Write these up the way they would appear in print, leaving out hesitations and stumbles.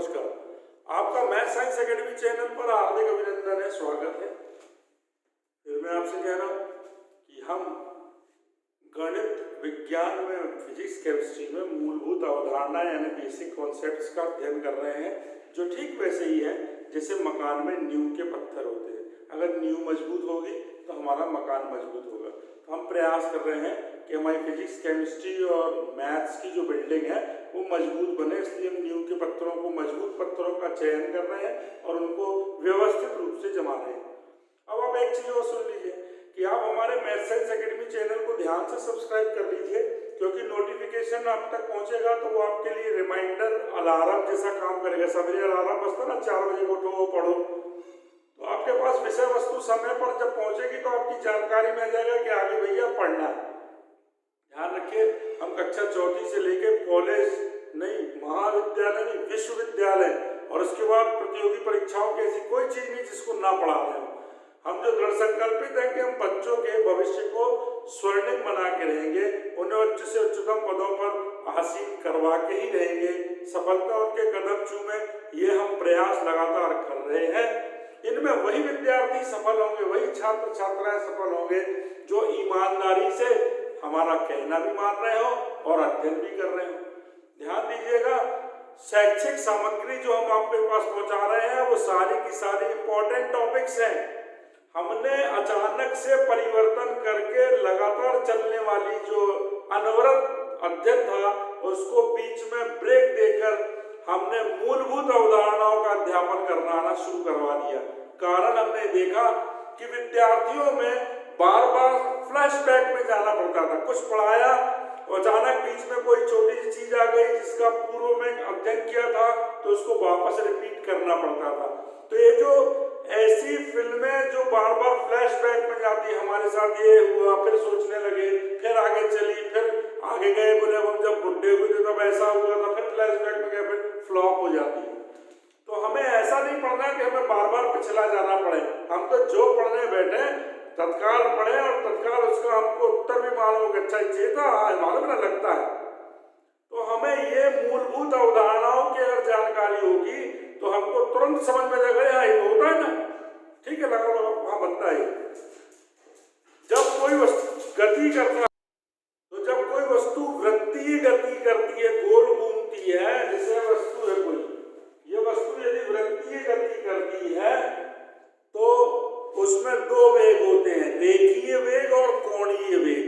नमस्कार। आपका math science academy channel पर हार्दिक अभिनंदन है, स्वागत है। फिर मैं आपसे कह रहा हूँ कि हम गणित विज्ञान में फिजिक्स केमिस्ट्री में मूलभूत अवधारणा यानी बेसिक कॉन्सेप्ट्स का अध्ययन कर रहे हैं, जो ठीक वैसे ही है जैसे मकान में नींव के पत्थर होते हैं। अगर नींव मजबूत होगी तो हमारा मकान मजबूत होगा। तो हम प्रयास कर रहे हैं कि हमारी फिजिक्स केमिस्ट्री और मैथ्स की जो बिल्डिंग है वो मजबूत बने, इसलिए हम नींव के पत्थरों को, मजबूत पत्थरों का चयन कर रहे हैं और उनको व्यवस्थित रूप से जमा रहे हैं। अब आप एक चीज और सुन लीजिए कि आप हमारे मैथ साइंस एकेडमी चैनल को ध्यान से सब्सक्राइब कर लीजिए, क्योंकि नोटिफिकेशन आप तक पहुंचेगा तो वो आपके लिए रिमाइंडर अलार्म जैसा काम करेगा। सवेरे अलार्म बजता ना 4 बजे को उठो पढ़ो, तो आपके पास विषय वस्तु समय पर जब पहुंचेगी तो आपकी जानकारी में आ जाएगा कि आगे भैया पढ़ना है। ध्यान रखिए, हम कक्षा 4 से लेके कॉलेज नहीं, महाविद्यालय नहीं, विश्वविद्यालय और उसके बाद प्रतियोगी परीक्षाओं की ऐसी कोई चीज नहीं जिसको ना पढ़ा रहे हो। हम जो दृढ़ संकल्पित है कि हम बच्चों के भविष्य को स्वर्णिम बना के रहेंगे, उन्हें उच्च से उच्चतम पदों पर आसीन करवा के ही रहेंगे, सफलता उनके कदम चूमे, ये हम प्रयास लगातार कर रहे हैं। इनमें वही विद्यार्थी सफल होंगे, वही छात्र छात्राएं सफल होंगे जो ईमानदारी से हमारा कहना भी मान रहे हो और अध्ययन भी कर रहे हो। ध्यान दीजिएगा, शैक्षिक सामग्री जो हम आपके पास पहुंचा रहे हैं वो सारी की सारी इंपॉर्टेंट टॉपिक्स हैं। हमने अचानक से परिवर्तन करके लगातार चलने वाली जो अनवरत अध्ययन था उसको बीच में ब्रेक देकर हमने मूलभूत अवधारणाओं का अध्यापन करना शुरू करवा दिया। कारण हमने देखा कि विद्यार्थियों में बार बार फ्लैशबैक में जाना पड़ता था। कुछ पढ़ाया और अचानक बीच में कोई छोटी सी चीज आ गई जिसका पूर्व में अध्ययन किया था तो उसको वापस रिपीट करना पड़ता था। तो ये जो ऐसी फिल्में जो बार बार फ्लैशबैक में जाती, हमारे साथ ये हुआ, फिर सोचने लगे, फिर आगे चली, फिर आगे गए, बोले हम जब बुढ़े हुए थे तब ऐसा हुआ था, फिर फ्लैशबैक में गए, फिर फ्लॉप हो जाती है। तो हमें ऐसा नहीं पढ़ना कि हमें बार बार पिछला जाना पड़े। हम तो जो पढ़ने बैठे तत्काल पढ़े और तत्काल उसका हमको उत्तर भी मालूम हो, अच्छा ये था, मालूम ना लगता है। तो हमें ये मूलभूत अवधारणाओं की अगर जानकारी होगी तो हमको तुरंत समझ में आ गया ये होता है ना, ठीक है, लगा वहां बनता है। जब कोई वस्तु गति करता है तो जब कोई वस्तु वृत्तीय गति करती है, गोल घूमती है, जैसे वस्तु है कोई, ये वस्तु यदि वृत्तीय गति करती है तो उसमें 2 वेग होते हैं, रेखीय वेग और कोणीय वेग।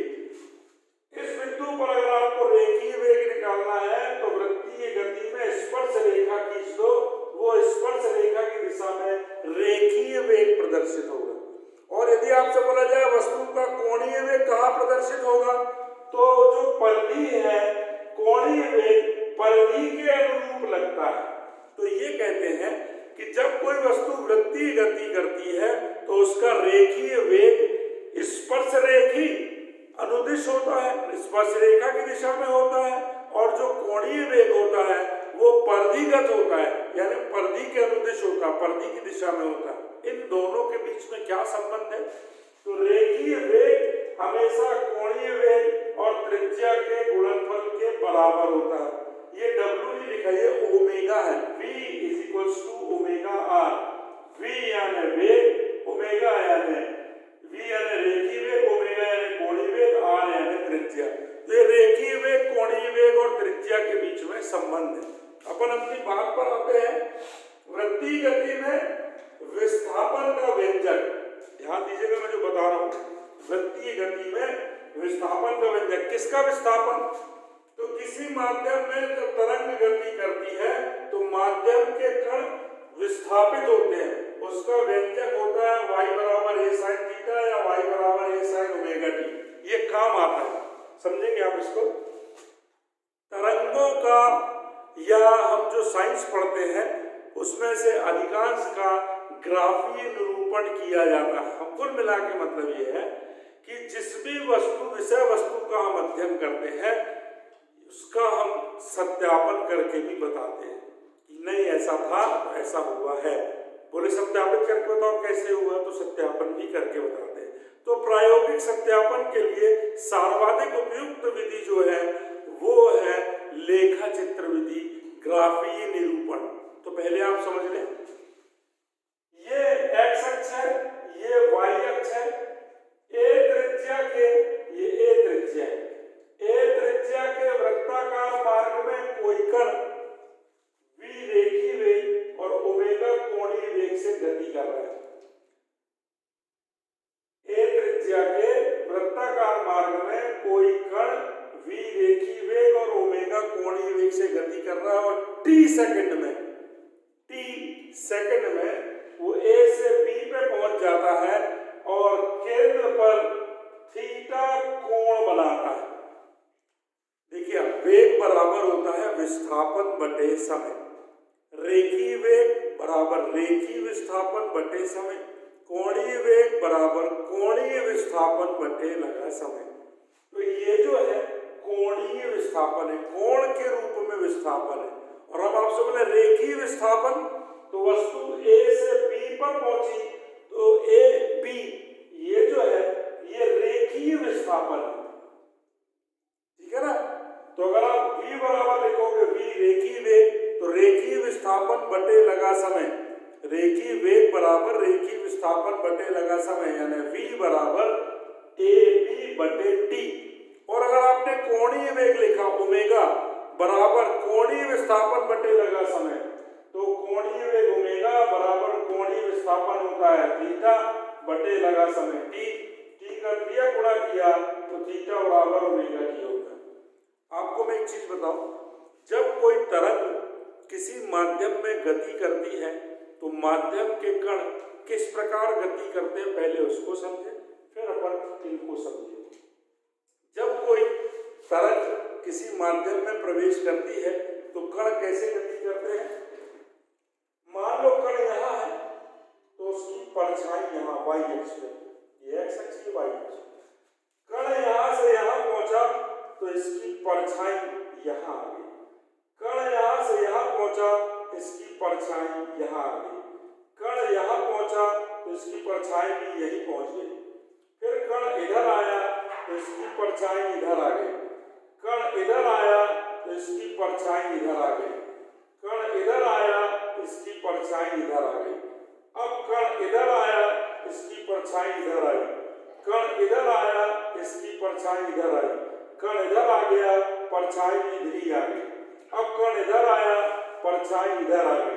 इस बिंदु पर अगर आपको रेखीय वेग निकालना है तो वृत्तीय गति में स्पर्श रेखा खींच दो, वो स्पर्श रेखा की दिशा में रेखीय वेग प्रदर्शित होगा। और यदि आपसे बोला जाए वस्तु का कोणीय वेग कहाँ प्रदर्शित होगा, तो जो परिधि है, कोणीय वेग परिधि के अनुरूप लगता है। तो ये कहते हैं कि जब कोई वस्तु वृत्तीय गति करती है तो उसका रेखीय वेग स्पर्श रेखी अनुदिश होता है, स्पर्श रेखा की दिशा में होता है, और जो कोणीय वेग होता है वो परिधिगत होता है, यानी परिधि के अनुदिश होता है, परिधि की दिशा में होता है। इन दोनों के बीच में क्या संबंध है, तो रेखीय वेग हमेशा कोणीय वेग और त्रिज्या के गुणनफल के बराबर होता है। ये W नहीं लिखा, ये ओमेगा है, V = ओमेगा R। V यानी वेग, ओमेगा यानी V यानी रेखीय वेग, ओमेगा यानी कोणीय वेग, R यानी त्रिज्या। तो ये रेखीय वेग, कोणीय वेग और त्रिज्या के बीच में संबंध है। अपन अपनी बात पर आते हैं। वृत्तीय गति में विस्थापन का व्यंजक, ध्यान दीजिएगा मैं जो बता रहा हूं, वृत्तीय गति में विस्थापन का व्यंजक, किसका विस्थापन, तो किसी माध्यम में जब तरंग गति करती है तो माध्यम के कण विस्थापित होते हैं, उसका व्यंजक होता है y = a sin थीटा या y = a sin omega t। ये काम आता है, समझेंगे आप इसको। तरंगों का या हम जो साइंस पढ़ते हैं उसमें से अधिकांश का ग्राफीय निरूपण किया जाता है। कुल मिला के मतलब ये है कि जिस भी वस्तु, विषय वस्तु का हम अध्ययन करते हैं उसका हम सत्यापन करके भी बताते हैं कि नहीं ऐसा था तो ऐसा हुआ है। बोले सत्यापित करके बताओ कैसे हुआ, तो सत्यापन भी करके बताते हैं। तो प्रायोगिक सत्यापन के लिए सर्वाधिक उपयुक्त विधि जो है वो है लेखा चित्र विधि, ग्राफीय निरूपण। तो पहले आप समझ लें, ये x अक्ष है, ये y अक्ष है, ए त्रिज्या के, ये ए त्रिज्या है, ए त्रिज्या के वृत्ताकार मार्ग में कोई कण v रेखीय वेग और ओमेगा कोणीय वेग से गति कर रहा है। ए त्रिज्या के वृत्ताकार मार्ग में कोई कण v रेखीय वेग और ओमेगा कोणीय वेग से गति कर रहा है और t सेकंड में वो a से b पे पहुंच जाता है और केंद्र पर थीटा कोण बनाता है। देखिए, वेग बराबर होता है विस्थापन बटे समय, रेखीय वेग बराबर रेखीय विस्थापन बटे समय, कोणीय वेग बराबर कोणीय विस्थापन बटे लगा समय। तो ये जो है कोणीय विस्थापन है, कोण के रूप में विस्थापन है। और हम आपसे बोले रेखीय विस्थापन, तो वस्तु A से B पर पहुंची तो A B ये जो है ये रेखीय विस्थापन है, ठीक है ना। तो अगर आप V बराबर लिखोगे, V रेखीय वेग, तो रेखीय विस्थापन बटे लगा समय, रेखीय वेग बराबर रेखीय विस्थापन बटे लगा समय, यानी V बराबर AB बटे T। और अगर आपने कोणीय वेग लिखा ओमेगा बराबर कोणीय विस्थापन बटे लगा समय, तो कोणीय वेग ओमेगा बराबर कोणीय विस्थापन होता है थीटा बटे लगा समय टी। टी का क्रिया गुणा किया तो थीटा बराबर ओमेगा टी होता है। आपको मैं एक चीज बताऊं, जब कोई तरंग किसी माध्यम में गति करती है तो माध्यम के कण किस प्रकार गति करते हैं, पहले उसको समझे फिर अपन इनको समझे। जब कोई तरंग किसी माध्यम में प्रवेश करती है तो कण कैसे गति करते हैं। मान लो कण यहाँ है तो उसकी परछाई यहाँ y अक्ष पे, ये x अक्ष है, y अक्ष। कण यहाँ से यहाँ पहुंचा तो इसकी परछाई यहाँ आ गई, कण यहाँ से यहाँ पहुंचा इसकी परछाई यहाँ आ गई, कण यहाँ पहुंचा तो इसकी परछाई भी यही पहुंच गई, फिर कण इधर आया तो इसकी परछाई इधर आ गई, कण इधर आया तो इसकी परछाई इधर आ गई, कण इधर आया इसकी परछाई इधर आ गई। अब कण इधर आया इसकी परछाई इधर आई, कण इधर आया इसकी परछाई इधर आई, कण इधर आ गया परछाई इधर ही आ गई। अब कण इधर आया परछाई इधर आ गई,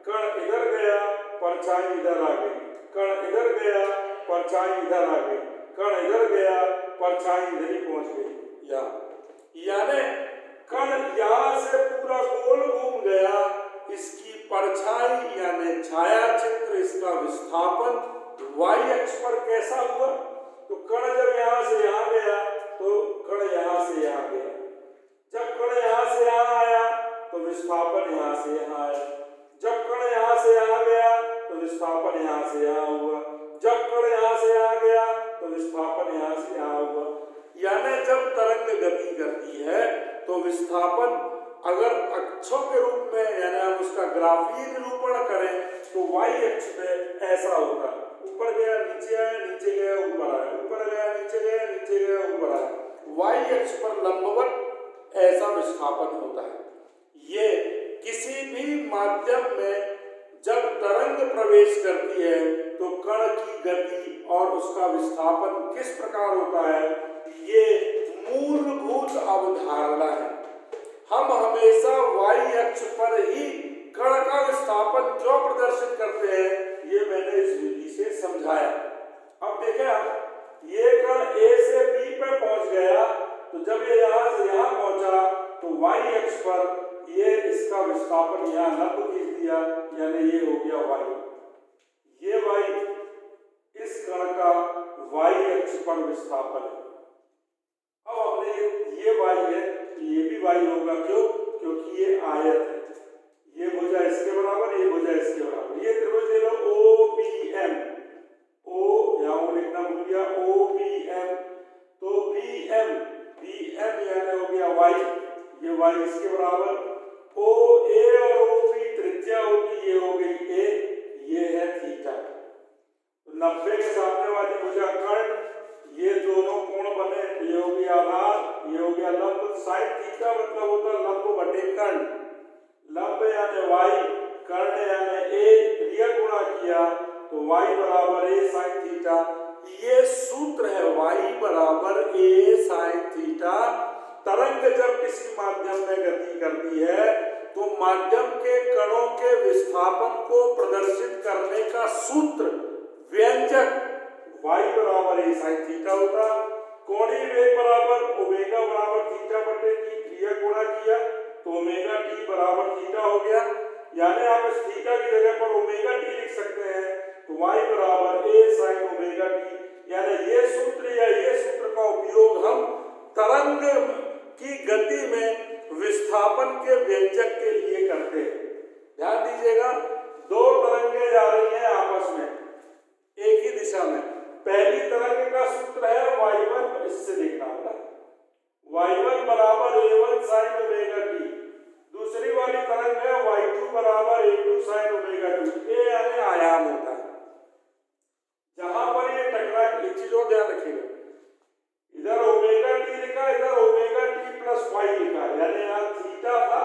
कण इधर गया परछाई इधर आ गई, कण इधर गया परछाई इधर आ गई, कण इधर गया परछाई इधर ही पहुंच गई। यानी कण यहाँ से पूरा गोल घूम गया, इसकी परछाई यानी छाया चित्र, इसका विस्थापन y अक्ष पर कैसा हुआ। तो कण जब यहाँ से यहाँ गया तो कण यहाँ से यहाँ गया, जब कण यहाँ से यहाँ आया तो विस्थापन यहाँ से यहाँ आया, जब कण यहाँ से यहाँ गया तो विस्थापन यहाँ से यहाँ हुआ, जब कण यहाँ से यहाँ गया तो विस्थापन यहाँ से यहाँ हुआ। यानी जब तरंग गति करती है तो विस्थापन अगर अक्षों के रूप में यानी हम उसका ग्राफीय निरूपण करें तो y अक्ष पे ऐसा होगा, ऊपर गया नीचे आया, नीचे गया ऊपर आया, ऊपर गया नीचे गया, नीचे गया ऊपर आया। y अक्ष पर लंबवत ऐसा विस्थापन होता है। ये किसी भी माध्यम में जब तरंग प्रवेश करती है तो कण की गति और उसका विस्थापन किस प्रकार होता है, ये मूलभूत अवधारणा है। हम हमेशा y अक्ष पर ही कण का विस्थापन क्यों प्रदर्शित करते हैं, ये मैंने इस विधि से समझाया। अब देखें आप, ये कण A से B पे पहुंच गया तो जब ये यहाँ से यहाँ पहुंचा तो y अक्ष पर ये इसका विस्थापन यहाँ लंब खींच दिया, यानी ये हो गया y। ये y इस कण का y अक्ष पर विस्थापन है। अब हमने ये y है, ये भी y होगा, क्यों, क्योंकि ये आयत है, ये भुजा इसके बराबर, ये भुजा इसके बराबर। ये त्रिभुज ले लो OBM, O यहाँ लिखना भूल गया, OBM, तो BM यानी हो गया y, ये y इसके बराबर, OA और OB त्रिज्या होगी, ये हो गई a, ये है थीटा। तो 90 के सामने वाली भुजा कर्ण, ये दोनों कोण बने, ये हो गया आधार, ये हो गया लंब। साइन थीटा मतलब होता है लंब बटे कर्ण, लंब यानी y, कर्ण यानी ए क्रिया गुणा किया तो y बराबर a sin थीटा। ये सूत्र है y बराबर a sin थीटा। तरंग जब किसी माध्यम में गति करती है तो माध्यम के कणों के विस्थापन को प्रदर्शित करने का सूत्र व्यंजक y बराबर a sin थीटा होता। कोणीय वेग बराबर ओमेगा बराबर थीटा बटे टी, क्रिया गुणा किया तो ओमेगा टी बराबर थीटा हो गया। यानी आप इस थीटा की जगह पर ओमेगा टी लिख सकते हैं तो y बराबर a sin ओमेगा टी। यानी ये सूत्र या ये सूत्र का उपयोग हम तरंग की गति में विस्थापन के व्यंजक के लिए करते हैं। ध्यान दीजिएगा, दो तरंगें जा रही हैं आपस में एक ही दिशा में। पहली तरंग का सूत्र है y1, इससे देखना होगा y1 बराबर a1 sin ओमेगा टी। दूसरी वाली तरंग है y2 बराबर a2 sin ओमेगा टी। ये यानी आयाम होता है। जहां पर ये टकराए, एक चीज और ध्यान रखिएगा, इधर ओमेगा टी लिखा, इधर ओमेगा टी प्लस फाइव लिखा, यानी यहाँ थीटा था,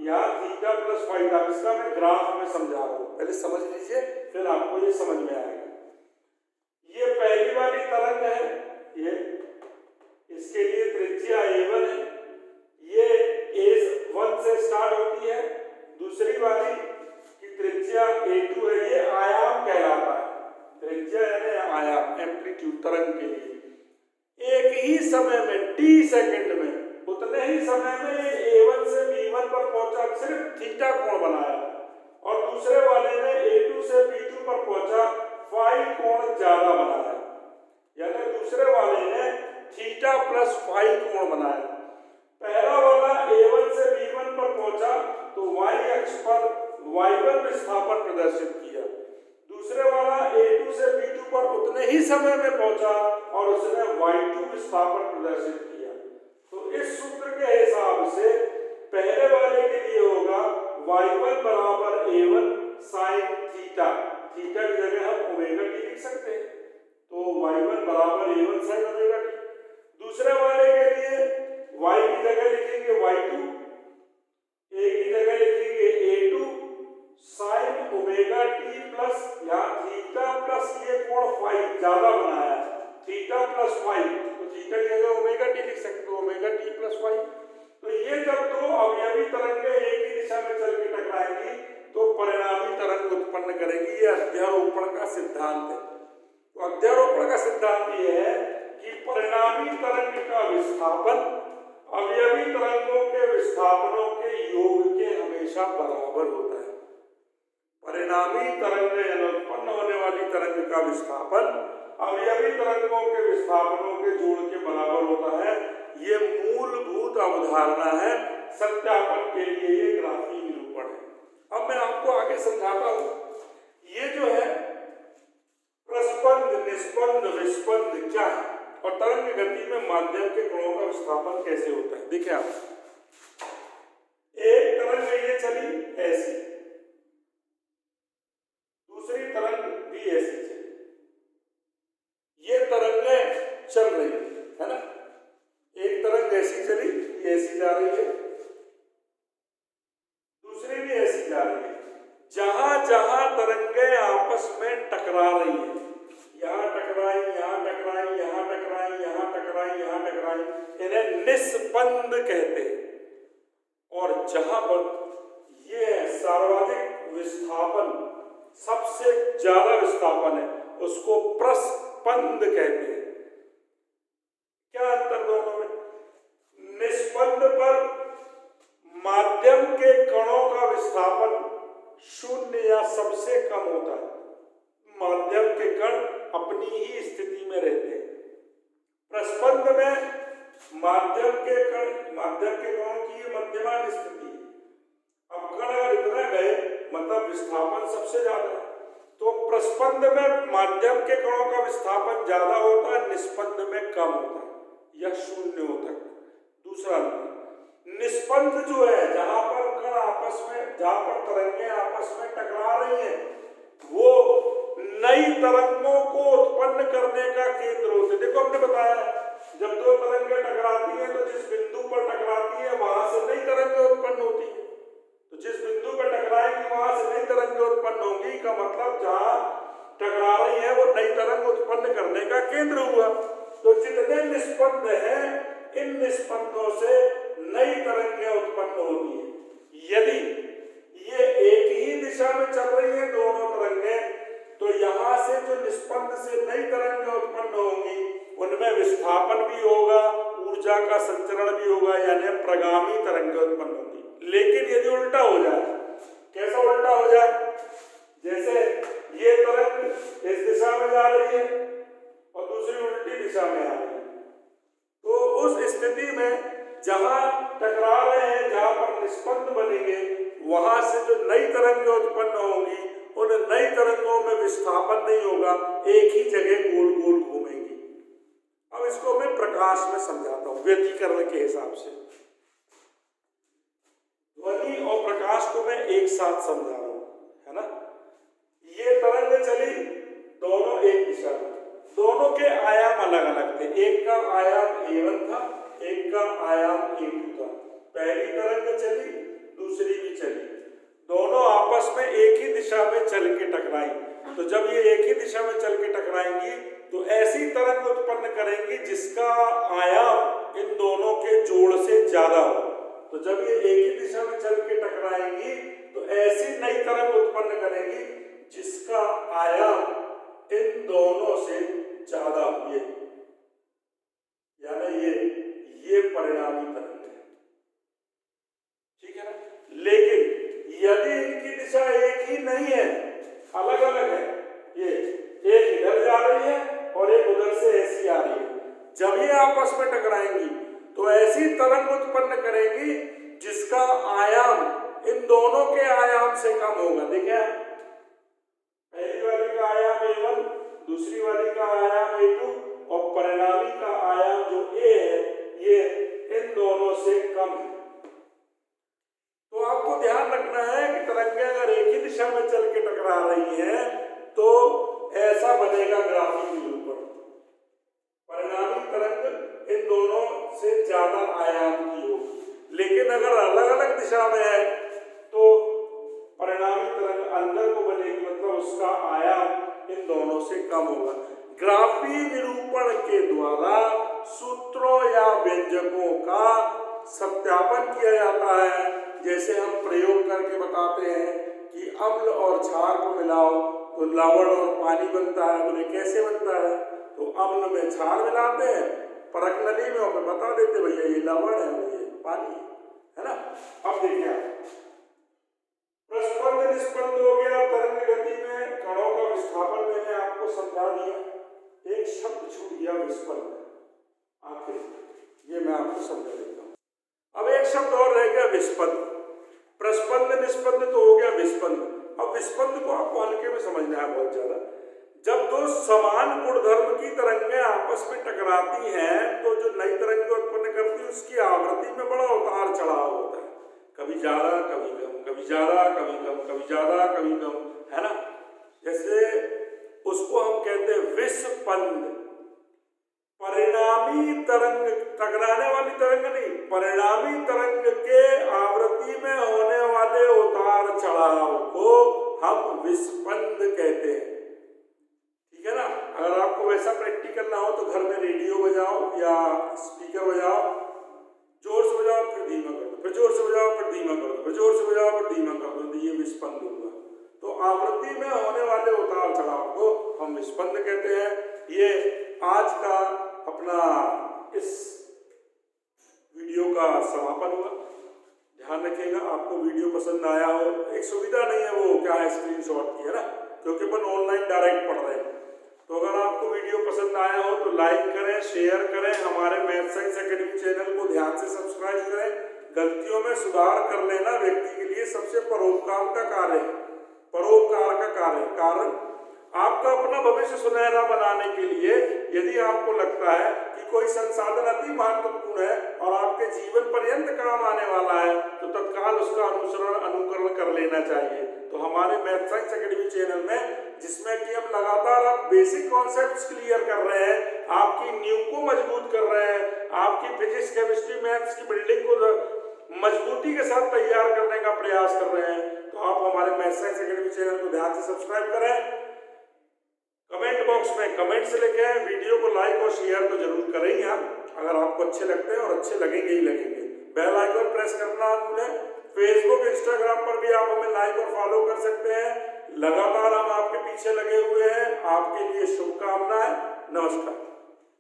यहाँ थीटा प्लस फाइव था। इसका मैं ग्राफ में समझा रहा हूँ, पहले समझ लीजिए फिर आपको ये समझ में आएगा। ये पहली वाली तरंग है, ये इसके लिए त्रिज्या a1 है, ये a1 से स्टार्ट होती है। दूसरी वाली की त्रिज्या a2 है, ये आयाम कहलाता है। त्रिज्या यानी आयाम, एम्पलीट्यूड तरंग के लिए एक ही समय में t सेकंड में उतने ही समय में a1 से b1 पर पहुंचा, सिर्फ थीटा कोण बनाया, और दूसरे वाले में a2 से b2 पर पहुंचा, फाई कोण ज्यादा बनाया। यानी दूसरे वाले ने थीटा प्लस फाई कोण बनाया। पहला वाला a1 से b1 पर पहुंचा तो y अक्ष पर y1 विस्थापन प्रदर्शित किया। दूसरे वाला a2 से b2 पर उतने ही समय में पहुंचा और उसने y2 विस्थापन प्रदर्शित किया। तो इस सूत्र के हिसाब से पहले वाले के लिए होगा y1 बराबर a1 sin थीटा, थीटा की जगह हम ओमेगा टी लिख सकते हैं, तो y1 बराबर a1 sin ओमेगा टी। दूसरे वाले के लिए y की जगह लिखेंगे y2, a की जगह लिखेंगे a2 sin omega T plus यहाँ थीटा प्लस ये कोण फाइव ज्यादा बनाया, थीटा प्लस फाइव, तो थीटा की जगह ओमेगा टी लिख सकते हो, ओमेगा टी प्लस फाइव। तो ये जब दो अवयवी तरंगें एक ही दिशा में चल के टकराएंगी तो परिणामी तरंग उत्पन्न करेगी। ये अध्यारोपण का सिद्धांत है। तो अध्यारोपण का सिद्धांत ये है कि परिणामी तरंग का विस्थापन अवयवी तरंगों के विस्थापनों के योग के हमेशा बराबर होता है। परिणामी तरंग यानी उत्पन्न होने वाली तरंग का विस्थापन अवयवी तरंगों के विस्थापनों के जोड़ के बराबर होता है। ये मूलभूत अवधारणा है, सत्यापन के लिए ये ग्राफीय निरूपण है। अब मैं आपको आगे समझाता हूं। ये जो है प्रस्पंद, निस्पंद, विस्पंद क्या है और तरंग गति में माध्यम के कणों का विस्थापन कैसे होता है। देखिए आप, एक तरंग ये चली ऐसी, दूसरी तरंग भी ऐसी चली, ये तरंगें चल रही है ना, एक तरंग ऐसी चली, ये ऐसी जा रही है, दूसरी भी ऐसी जा रही है। जहां जहां तरंगें आपस में टकरा रही है, यहाँ टकराई, यहाँ टकराई, यहाँ टकराई, यहाँ टकराई, यहाँ टकराई, इन्हें निस्पंद कहते हैं। और जहां पर ये सर्वाधिक विस्थापन, सबसे ज्यादा विस्थापन है, उसको प्रस्पंद कहते हैं। क्या अंतर दोनों में? निस्पंद पर माध्यम के कणों का विस्थापन शून्य या सबसे कम होता है, माध्यम के कण अपनी ही स्थिति में रहते हैं। प्रस्पंद में माध्यम के कणों की ये मध्यमान स्थिति है। अब कण अगर इतना गए मतलब विस्थापन सबसे ज्यादा है, तो प्रस्पंद में माध्यम के कणों का विस्थापन ज्यादा होता है, निस्पंद में कम होता है या शून्य होता है। दूसरा निस्पंद जो है, जहां पर कण आपस में, जहां पर तरंगें आपस में टकरा रही हैं, वो नई तरंगों को उत्पन्न करने का केंद्र होते। देखो हमने बताया जब दो तरंगें टकराती हैं तो जिस बिंदु पर टकराती है वहां से नई तरंगें उत्पन्न होती हैं, तो जिस बिंदु पर टकराएंगी वहां से नई नई तरंगें उत्पन्न होंगी का मतलब जहां टकरा रही है वो नई तरंग उत्पन्न करने का केंद्र हुआ। तो जितने निस्पंद हैं इन निस्पंदों से नई तरंगें उत्पन्न होती है। यदि ये एक ही दिशा में चल रही है दोनों तरंगें, तो यहां से जो निस्पंद से नई तरंगें उत्पन्न होंगी उनमें विस्थापन भी होगा, ऊर्जा का संचरण भी होगा, यानी प्रगामी तरंगें उत्पन्न होंगी। लेकिन यदि उल्टा हो जाए, कैसा उल्टा हो जाए, जैसे ये तरंग इस दिशा में जा रही है और दूसरी उल्टी दिशा में आ रही है, तो उस स्थिति में जहां टकरा रहे हैं, जहां पर निस्पंद बनेंगे, वहां से जो नई तरंगें उत्पन्न होंगी उन नई तरंगों में विस्थापन नहीं होगा, एक ही जगह गोल गोल घूमेंगी। अब इसको मैं प्रकाश में समझाता हूं व्यतिकरण के हिसाब से। ध्वनि और प्रकाश को मैं एक साथ समझा रहा हूं, है ना। ये तरंग चली दोनों एक दिशा में, दोनों के आयाम अलग अलग थे। एक का आयाम A1 था, एक का आयाम A2 था। पहली तरंग चली, दूसरी भी चली, दोनों आपस में एक ही दिशा में चल के टकराई। तो जब ये एक ही दिशा में चल के टकराएंगी तो ऐसी तरंग उत्पन्न करेंगी जिसका आयाम इन दोनों के जोड़ से ज्यादा हो। तो जब ये एक ही दिशा में चल के टकराएंगी तो ऐसी नई तरंग उत्पन्न करेंगी जिसका आयाम इन दोनों से ज्यादा हुए, यानी ये परिणामी तरंग है, ठीक है ना। लेकिन यदि इनकी दिशा एक ही नहीं है, अलग अलग है, ये एक इधर जा रही है और एक उधर से ऐसी आ रही है, जब ये आपस में टकराएंगी तो ऐसी तरंग उत्पन्न करेंगी जिसका आयाम इन दोनों के आयाम से कम होगा। देखिए, पहली वाली का आयाम A1, दूसरी वाली का आयाम A2 और परिणामी का आयाम जो A है ये इन दोनों से कम है। तो आपको ध्यान रखना है कि तरंगें अगर एक ही दिशा में चल के टकरा रही हैं तो ऐसा बनेगा ग्राफीय निरूपण। परिणामी तरंग इन दोनों से ज्यादा आयाम की होगी, लेकिन अगर अलग अलग दिशा में है तो परिणामी तरंग अंदर को बनेगी, मतलब उसका आयाम इन दोनों से कम होगा। ग्राफीय निरूपण के द्वारा सूत्रों या व्यंजकों का सत्यापन किया जाता है। जैसे हम प्रयोग करके बताते हैं कि अम्ल और क्षार को मिलाओ तो लवण और पानी बनता है। बोले कैसे बनता है, तो अम्ल में क्षार मिलाते हैं, परख नली में और बता देते भैया ये लवण है, ये पानी है ना। अब देखिए आप प्रस्पंद निस्पंद हो गया, तरंग गति में कणों का विस्थापन मैंने आपको समझा दिया। एक शब्द छूट गया, विस्पंद, आखिर ये मैं आपको समझा देता हूँ। अब एक शब्द और रह गया, विस्पंद। प्रस्पंद निस्पंद तो हो गया विस्पंद। अब विस्पंद को आपको हल्के में समझना है बहुत ज्यादा। जब दो समान गुणधर्म की तरंगें आपस में टकराती हैं तो जो नई तरंगें उत्पन्न करती है उसकी आवृत्ति में बड़ा उतार चढ़ाव होता है, कभी ज्यादा कभी कम, कभी ज्यादा कभी कम, कभी ज्यादा कभी कम, है ना। जैसे उसको हम कहते हैं विस्पंद। परिणामी तरंग, टकराने वाली तरंग नहीं, परिणामी तरंग के आवृत्ति में होने वाले उतार चढ़ाव को हम विस्पंद कहते हैं, ठीक है ना। अगर आपको वैसा प्रैक्टिस करना हो तो घर में रेडियो बजाओ या स्पीकर बजाओ, जोर से बजाओ फिर धीमा कर दो, फिर जोर से बजाओ फिर धीमा कर दो, फिर जोर से बजाओ फिर धीमा कर दो, तो ये विस्पंद होगा। तो आवृत्ति में होने वाले उतार चढ़ाव को हम विस्पंद कहते हैं। ये आज का अपना इस वीडियो का समापन हुआ। ध्यान रखिएगा, आपको वीडियो पसंद आया हो। एक सुविधा नहीं है वो क्या है स्क्रीनशॉट की, है ना, क्योंकि अपन ऑनलाइन डायरेक्ट पढ़ रहे हैं। तो अगर आपको वीडियो पसंद आया हो तो लाइक करें, शेयर करें, हमारे मैथ साइंस एकेडमी चैनल को ध्यान से सब्सक्राइब करें। गलतियों में सुधार कर लेना व्यक्ति के लिए सबसे परोपकार का कार्य है, परोपकार का कार्य। कारण आपका अपना भविष्य सुनहरा बनाने के लिए यदि आपको लगता है कि कोई संसाधन अति महत्वपूर्ण है और आपके जीवन पर्यंत काम आने वाला है तो तत्काल उसका अनुकरण कर लेना चाहिए। तो हमारे मैथ साइंस एकेडमी चैनल में, जिसमें कि हम लगातार आप बेसिक कॉन्सेप्ट्स क्लियर कर रहे हैं, आपकी नींव को मजबूत कर रहे हैं, आपकी फिजिक्स केमिस्ट्री मैथ्स की बिल्डिंग को मजबूती के साथ तैयार करने का प्रयास कर रहे हैं, तो आप हमारे math math science academy channel को ध्यान से सब्सक्राइब करें। कमेंट बॉक्स में कमेंट्स लिखें, वीडियो को लाइक और शेयर तो जरूर करें ही आप, अगर आपको अच्छे लगते हैं, और अच्छे लगेंगे ही लगेंगे। बेल आइकन प्रेस करना भूलें। फेसबुक इंस्टाग्राम पर भी आप हमें लाइक और फॉलो कर सकते हैं। लगातार हम आपके पीछे लगे हुए हैं। आपके लिए शुभकामनाएं। नमस्कार।